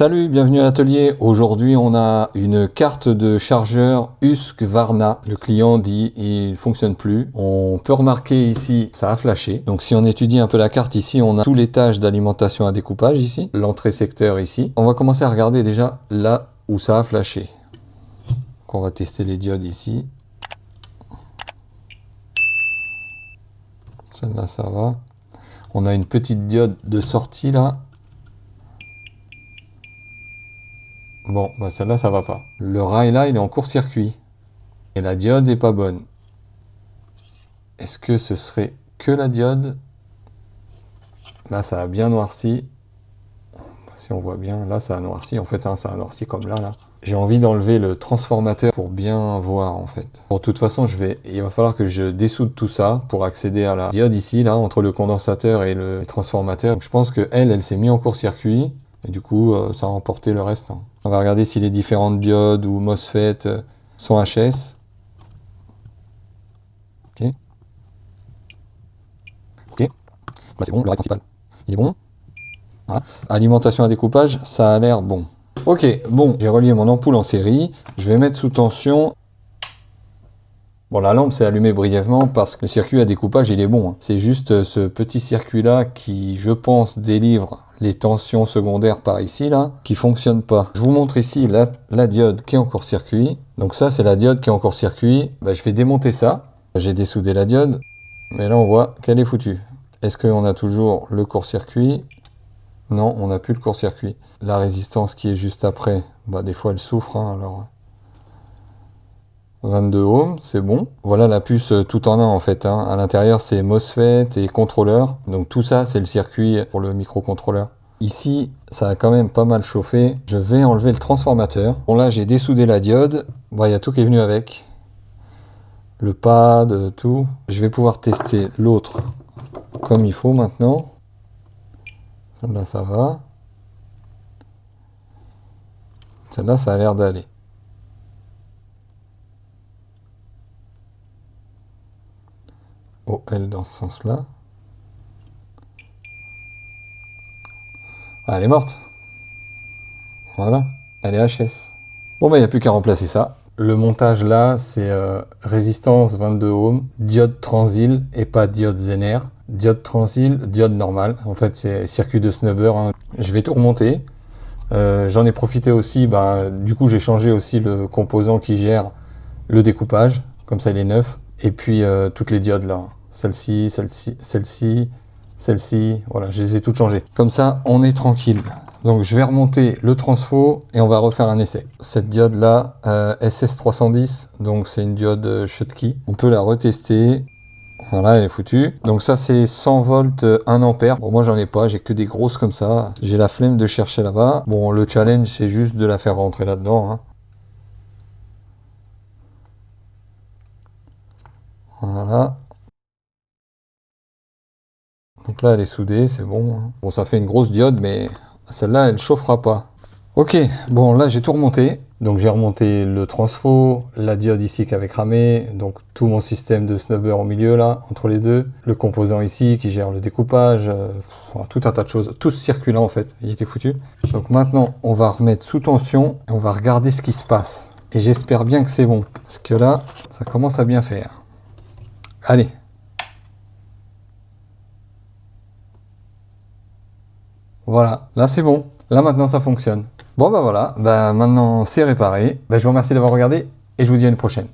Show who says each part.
Speaker 1: Salut, bienvenue à l'atelier. Aujourd'hui, on a une carte de chargeur Husqvarna. Le client dit il fonctionne plus. On peut remarquer ici, ça a flashé. Donc si on étudie un peu la carte ici, on a tout l'étage d'alimentation à découpage ici, l'entrée secteur ici. On va commencer à regarder déjà là où ça a flashé. Donc on va tester les diodes ici. Celle-là, ça va. On a une petite diode de sortie là. Bon, bah celle-là, ça va pas. Le rail là, il est en court-circuit. Et la diode est pas bonne. Est-ce que ce serait que la diode? Là, ça a bien noirci. Si on voit bien, là, ça a noirci. En fait, hein, ça a noirci comme là, là. J'ai envie d'enlever le transformateur pour bien voir, en fait. Bon, de toute façon, il va falloir que je dessoude tout ça pour accéder à la diode ici, là, entre le condensateur et le transformateur. Donc, je pense que elle s'est mise en court-circuit. Et du coup, ça a emporté le reste. Hein. On va regarder si les différentes diodes ou MOSFET sont HS. Ok. Ok. Bah, c'est bon, le rail principal. Il est bon. Voilà. Alimentation à découpage, ça a l'air bon. Ok, bon, j'ai relié mon ampoule en série. Je vais mettre sous tension. Bon, la lampe s'est allumée brièvement parce que le circuit à découpage, il est bon. Hein. C'est juste ce petit circuit-là qui, je pense, délivre les tensions secondaires par ici, là, qui fonctionne pas. Je vous montre ici la diode qui est en court-circuit. Donc ça, c'est la diode qui est en court-circuit. Bah, je vais démonter ça. J'ai dessoudé la diode. Mais là, on voit qu'elle est foutue. Est-ce qu'on a toujours le court-circuit? Non, on n'a plus le court-circuit. La résistance qui est juste après, bah, des fois, elle souffre. Hein, alors 22 ohms, c'est bon. Voilà la puce tout en un en fait. Hein. À l'intérieur, c'est MOSFET et contrôleur. Donc tout ça, c'est le circuit pour le microcontrôleur. Ici, ça a quand même pas mal chauffé. Je vais enlever le transformateur. Bon là, j'ai dessoudé la diode. Bon, il y a tout qui est venu avec. Le pad, tout. Je vais pouvoir tester l'autre comme il faut maintenant. Celle-là, ça va. Celle-là, ça a l'air d'aller. OL dans ce sens-là. Ah, elle est morte. Voilà, elle est HS. Bon, bah, il n'y a plus qu'à remplacer ça. Le montage là, c'est résistance 22 ohms, diode transil et pas diode Zener. Diode transil, diode normale. En fait, c'est circuit de snubber. Hein. Je vais tout remonter. J'en ai profité aussi. Bah, du coup, j'ai changé aussi le composant qui gère le découpage. Comme ça, il est neuf. Et puis, toutes les diodes là. Celle-ci, celle-ci, celle-ci, celle-ci. Voilà, je les ai toutes changées. Comme ça, on est tranquille. Donc je vais remonter le transfo et on va refaire un essai. Cette diode là, SS310, donc c'est une diode Schottky. On peut la retester. Voilà, elle est foutue. Donc ça c'est 100 volts 1 ampère. Bon moi j'en ai pas, j'ai que des grosses comme ça. J'ai la flemme de chercher là-bas. Bon le challenge c'est juste de la faire rentrer là-dedans. Hein. Voilà. Donc là elle est soudée, c'est bon. Hein. Bon ça fait une grosse diode mais celle-là elle chauffera pas. Ok, bon là j'ai tout remonté. Donc j'ai remonté le transfo, la diode ici qui avait cramé, donc tout mon système de snubber au milieu là, entre les deux. Le composant ici qui gère le découpage, tout un tas de choses. Tout ce circuit là en fait, il était foutu. Donc maintenant on va remettre sous tension et on va regarder ce qui se passe. Et j'espère bien que c'est bon, parce que là ça commence à bien faire. Allez. Voilà, là c'est bon. Là maintenant ça fonctionne. Bon bah voilà, bah maintenant c'est réparé. Bah, je vous remercie d'avoir regardé et je vous dis à une prochaine.